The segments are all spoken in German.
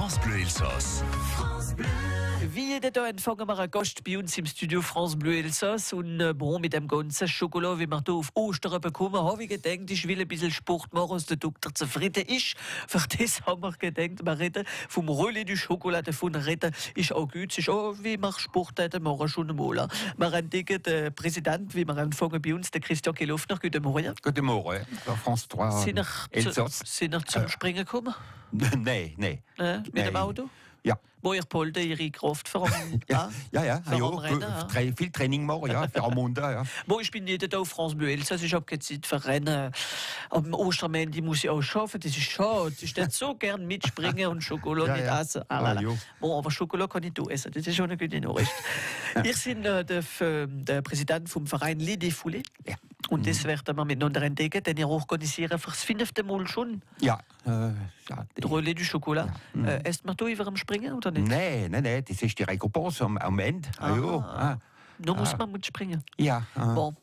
France Bleu Elsass. Wie jeden Tag empfangen wir einen Gast bei uns im Studio France Bleu Elsass. Und mit dem ganzen Schokolade, wie wir hier auf Ostern bekommen, habe ich gedacht, ich will ein bisschen Sport machen, dass der Doktor zufrieden ist. Für das haben wir gedacht, wir reden vom Relais du Schokolade von reden. Ist auch gut, ist auch, wie wir Sport machen, schon einmal. Wir entdecken den Präsident, wie wir empfangen bei uns, den Christian Kelofner. Guten Morgen. Guten Morgen, France 3 Elsass. Sind ihr zum Springen gekommen? Nein. Mit dem Auto? Ja. Wo ihr Polder ihre Kraft für Ja. Rennen, ja. Viel Training machen, ja, für am Montag, ja. Ich bin jeden Tag auf France Bleu Elsass, ich habe keine Zeit für Rennen. Am Ostermänti muss ich auch schaffen, das ist schade. Ich würde so gern mitspringen und Schokolade nicht essen. Aber Schokolade kann ich essen, das ist schon eine gute Nachricht. Ich bin der Präsident vom Verein Les Défoulés. Ja. Und das werden wir miteinander entdecken, denn wir organisieren für das 5. Mal schon. Ja. Relais du Chocolat. Esst man da über am Springen oder nicht? Nein, das ist die Récompense am Ende. Da muss man mitspringen. Ja. Bon.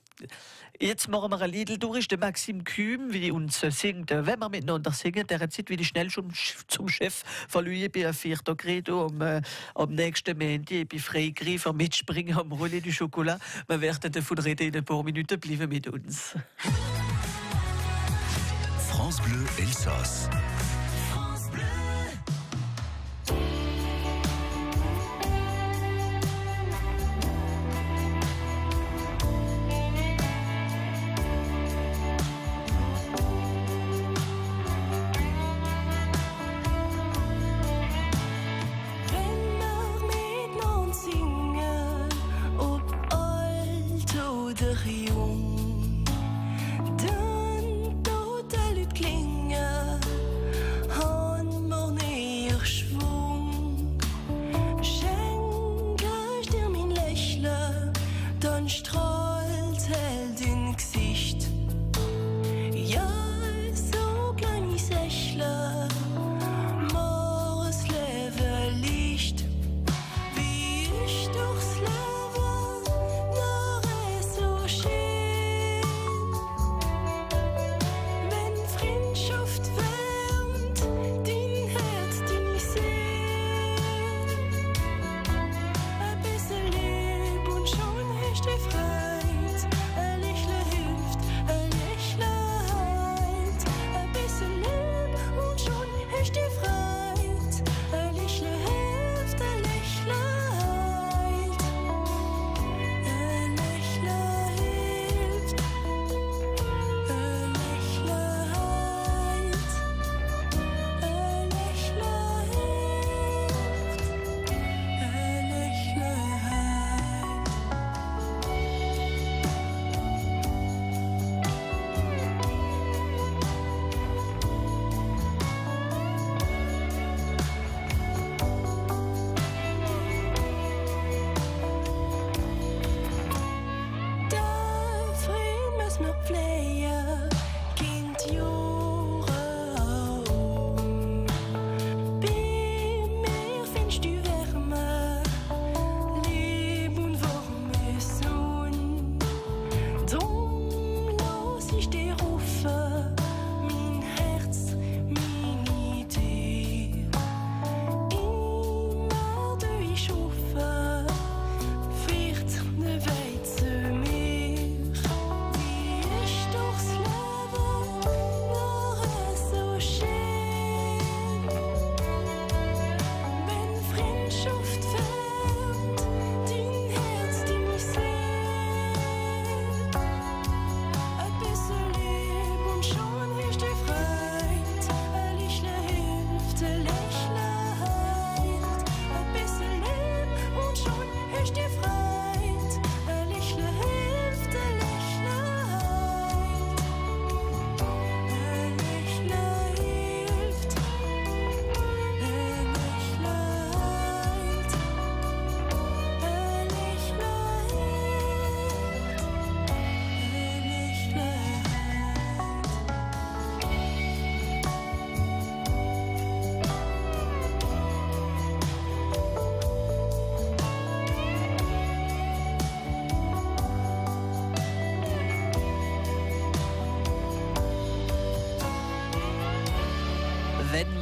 Jetzt machen wir ein Lied durch. Der Maxim Kühm, wie uns singt, wenn wir miteinander singen, der Zeit will ich schnell schon zum Chef verliehen. Ich bin 4. Credo am nächsten Montag. Ich bin Freigreifer mitspringen am Relais du Chocolat. Wir werden davon reden in ein paar Minuten. Bleiben mit uns. France Bleu Elsass.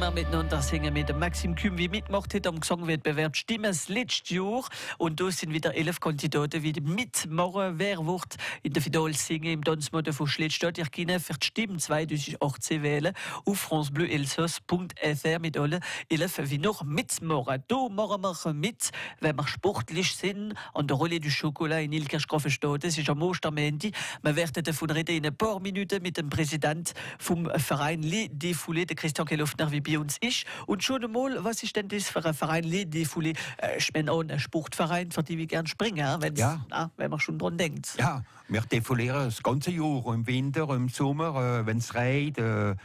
wir miteinander singen mit dem Maxim Küm, wie mitgemacht hat am Gesangwettbewerb Stimme das letzte Jahr. Und da sind wieder 11 Kandidaten, die mitmachen. Wer wird in der Finale singen im Tanzmodell von Schlettstadt? Ihr könnt für die Stimme 2018 wählen auf francebleuelsass.fr mit allen 11, die noch mitmachen. Da machen wir mit, wenn wir sportlich sind, an der Rolle du Chocolat in Ilkirch-Grafenstadt. Das ist am Ostermänti. Wir werden davon reden in ein paar Minuten mit dem Präsident vom Verein Les Défoulés, der Christian Kelofner, wie bei uns ist. Und schon einmal, was ist denn das für ein Verein Les Défoulés? Ich meine auch ein Sportverein, für die wir gerne springen, wenn man schon dran denkt. Ja, wir defolieren das ganze Jahr, im Winter, im Sommer, wenn es regnet,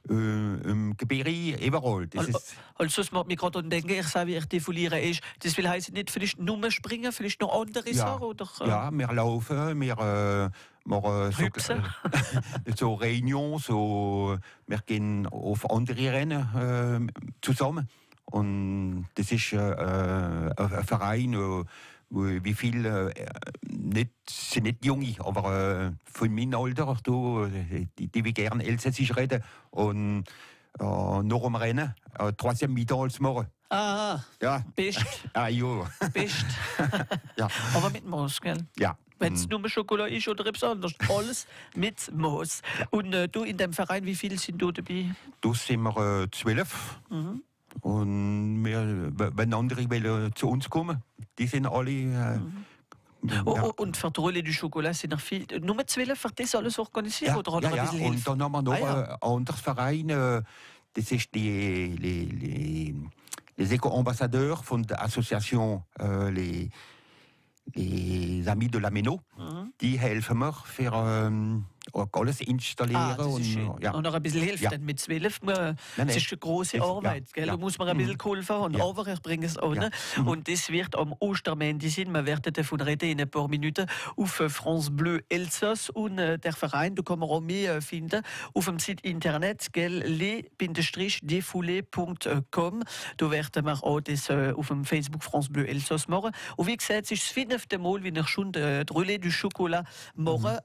im Gebirge, überall. Also, das macht mich gerade denken, ich sage, wie ich defoliere ist. Das will heißen nicht vielleicht nur springen, vielleicht noch andere Sachen? Oder? Ja, wir laufen, wir machen so Reunions, wir gehen auf andere Rennen zusammen. Und das ist ein Verein, wie viele sind nicht junge, aber von meinem Alter, die wir gerne Elsässisch reden. Und noch am Rennen, troisième mi-temps als morgen. Ah, ja. Bist. Ah, ja. Bist. Ja. Aber mit Moos, gell? Ja. Wenn es nur Schokolade ist oder etwas anderes, alles mit Moos. Und du in dem Verein, wie viele sind du dabei? Da sind wir 12. Mhm. Und wenn andere zu uns kommen, die sind alle. Und für die Rolle du Chocolat sind noch viel. Nur 12 für das alles organisiert? Ja, oder ja, ja. Und dann haben wir noch ein anderes Verein, das ist les Éco-Ambassadeurs von der Association les Amis de la Méno. Mhm. Die helfen mir für alles installieren. Und noch ein bisschen helfen. Ja. Mit 12, das ist eine große Arbeit. Ja. Da muss man ein bisschen geholfen haben. Ja. Aber ich bringe es an. Ja. Und das wird am Ostermänti sein. Wir werden davon reden in ein paar Minuten auf France Bleu Elsass. Und der Verein, da kann man auch mehr finden auf dem Site Internet, les-défoulés.com. Da werden wir auch das auf dem Facebook France Bleu Elsass machen. Und wie gesagt, es ist das 5. Mal, wie ich schon die Relais du Chocolat mache,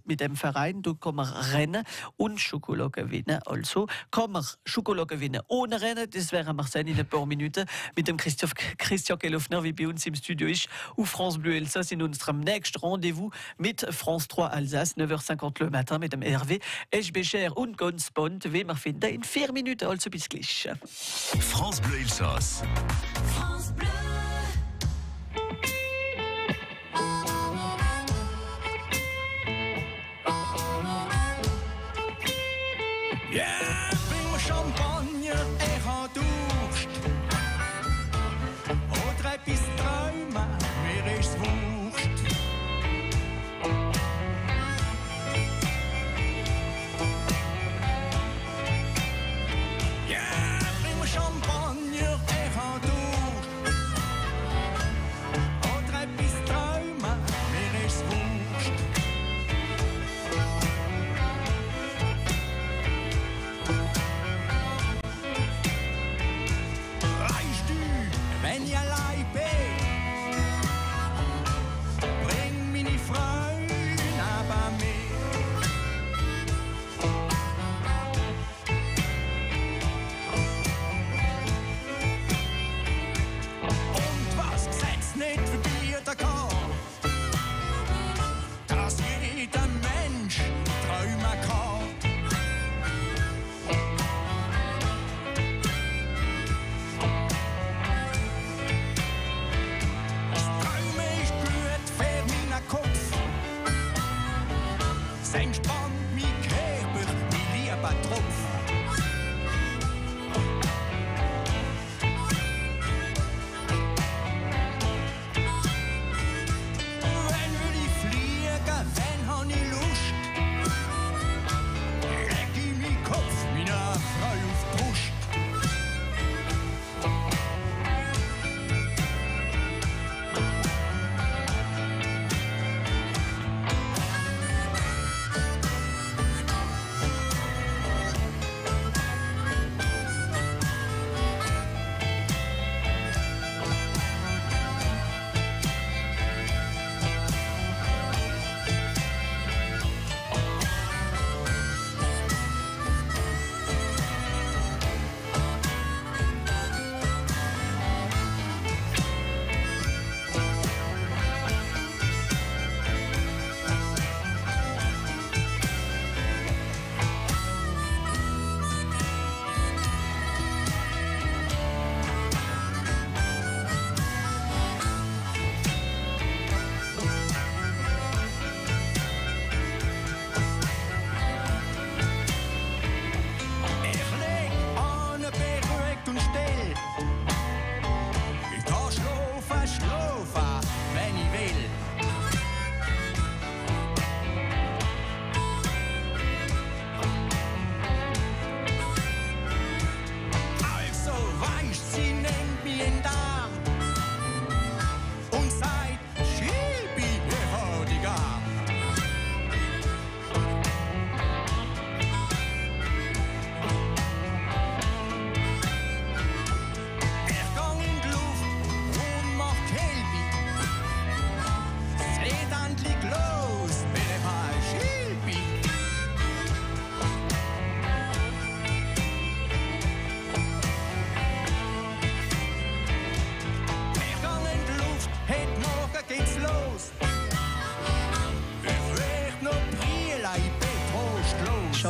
mit dem Verein. Da kann man rennen und Schokolade gewinnen. Also kann man Schokolade gewinnen ohne Rennen. Das werden wir sehen in ein paar Minuten mit dem Christian Kelofner, wie bei uns im Studio ist, auf France Bleu Elsass in unserem nächsten Rendezvous mit France 3 Alsace, 9h50 le matin mit dem Hervé Eschbecher und ganz Bond, wie wir finden in 4 Minuten. Also bis gleich. France Bleu Elsass. France Bleu. Ja, bring mir Champagner, ich hab Durst. Oder etwas träumen, mir ist's wurscht. Ja, bring mir Champagner, ich hab Durst.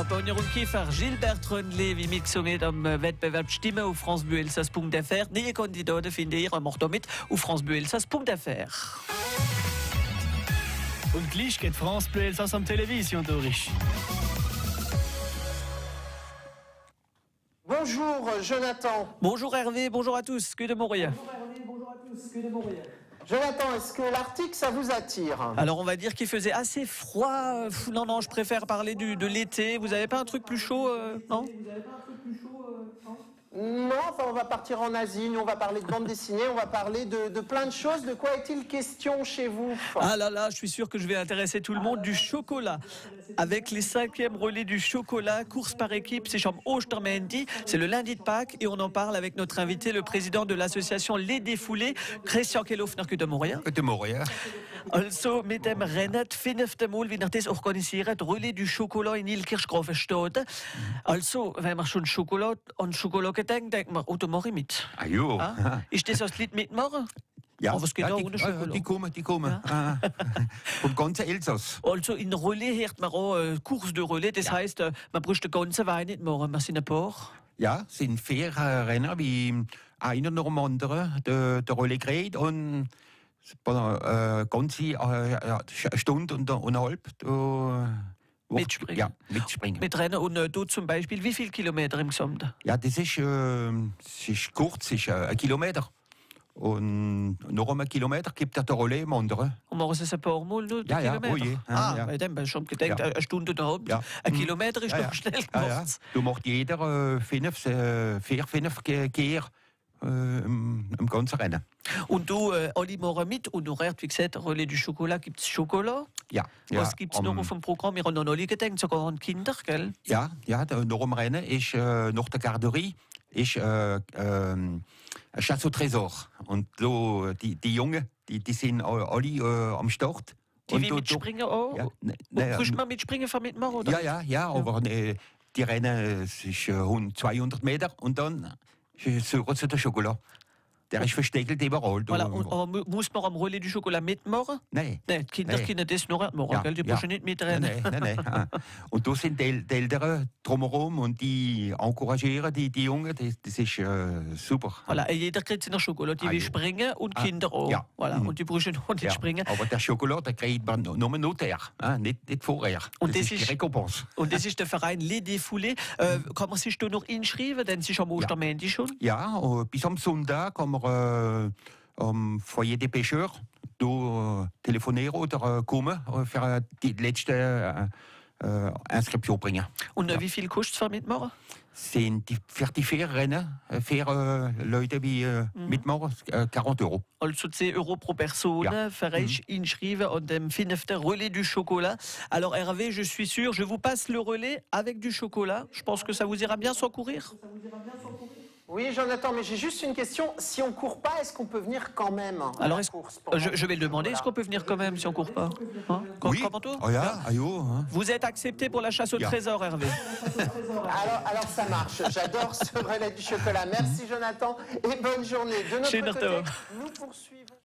Bonnier und Kiefer, Gilbert Röndle, wie mitgesungen am Wettbewerb Stimme auf francebleuelsas.fr. Neue Kandidaten findet ihr am mit auf francebleuelsas.fr. Und gleich geht France Bleu Elsass am Television durch. Bonjour Jonathan. Bonjour Hervé, bonjour à tous, que de Montréal. Jonathan, est-ce que l'Arctique, ça vous attire? Alors on va dire qu'il faisait assez froid. Non, je préfère parler de l'été. Vous n'avez pas un truc plus chaud, non? Non, enfin on va partir en Asie, nous on va parler de bande dessinée, on va parler de plein de choses. De quoi est-il question chez vous? Ah là, je suis sûr que je vais intéresser tout le monde. Du chocolat. Avec les 5e relais du chocolat, course par équipe, c'est Cham Ostermendi, c'est le lundi de Pâques et on en parle avec notre invité, le président de l'association Les Défoulés, Christian Kellofner de Montréal. De Montréal. Also mit dem Rennen, 5. Mal, wie das organisiert, Relais du Chocolat in Ilkirchgrafenstadt. Also, wenn man schon Schokolade an Schokolade gedenkt, denkt man, da mache ich mit. Ah jo. Ah? Ist das das Lied mitmachen? Ja, was geht da ohne Schokolade? Die kommen. Vom ganzen Elsass. Also in Relais hört man auch Kurs de Relais, das heißt, man braucht den ganzen Wein nicht machen, wir sind ein paar. Ja, es sind 4 Renner, wie einer nach dem anderen, der Relais gerät und ganze Stunde und eine halbe. Mitspringen. Ja, mitspringen. Mit Rennen und du zum Beispiel, wie viele Kilometer im Gesamt? Ja, das ist kurz, das ist 1 Kilometer. Und noch einmal Kilometer gibt der Relais im anderen. Und machen Sie es ein paar Mal nur, Ja, Kilometer? oh je. Bei dem habe ich schon gedacht, Ja. eine Stunde und eine halbe. Ja. Ein Kilometer ist noch schnell gemacht. Ja. Du machst jeder 5 Geher im ganzen Rennen. Und du, alle machen mit und du hörst, wie gesagt, Relais du Chocolat, gibt es Schokolade? Ja. Was gibt es noch auf dem Programm? Wir haben noch alle gedacht, sogar an Kinder, gell? Ja, noch im Rennen ist nach der Garderie ist Chasse au Trésor. Und so, die Jungen, die sind alle am Start. Die wie mitspringen auch? Ja, Kannst du mal mitspringen von mitmachen, oder? Ja, aber die Rennen es ist 200 Meter und dann suchen sie den Schokolade. Der ist versteckt überall. Voilà. Und muss man am Relais du Chocolat mitmachen? Nein. Nein, die Kinder können das noch nicht machen, gell? Die brauchen nicht mitrennen. Nein. Und da sind die Eltern drumherum und die encouragieren die Jungen. Das ist super. Voilà. Jeder kriegt seine Schokolade, die will springen und Kinder auch. Ja. Voilà. Und die brauchen auch nicht springen. Aber der Schokolade den kriegt man nur nachher, nicht vorher. Und das ist die Rekompens. Und das ist der Verein Les Défoulés. Kann man sich da noch einschreiben, denn sie ist am Ostermänti schon? Ja, bis am Sonntag kann man am Foyer des Pêcheurs telefonieren oder kommen für die letzte Inskription bringen. Und wie viel kostet es für mitmachen? Sind für die 4 Rennen, 4 Leute die mitmachen, 40 €. Also 10 € pro personne, für euch einschreiben an dem 5. Relais du Chocolat. Alors Hervé, je suis sûr, je vous passe le relais avec du chocolat. Je pense que ça vous ira bien sans courir. Oui, Jonathan, mais j'ai juste une question. Si on court pas, est-ce qu'on peut venir quand même? Alors, je vais le demander, est-ce qu'on peut venir quand même si on court pas? Hein? Oui. Comment toi? Vous êtes accepté pour la chasse au trésor, Hervé. Alors ça marche. J'adore ce relais du chocolat. Merci Jonathan et bonne journée. De notre côté, nous poursuivons.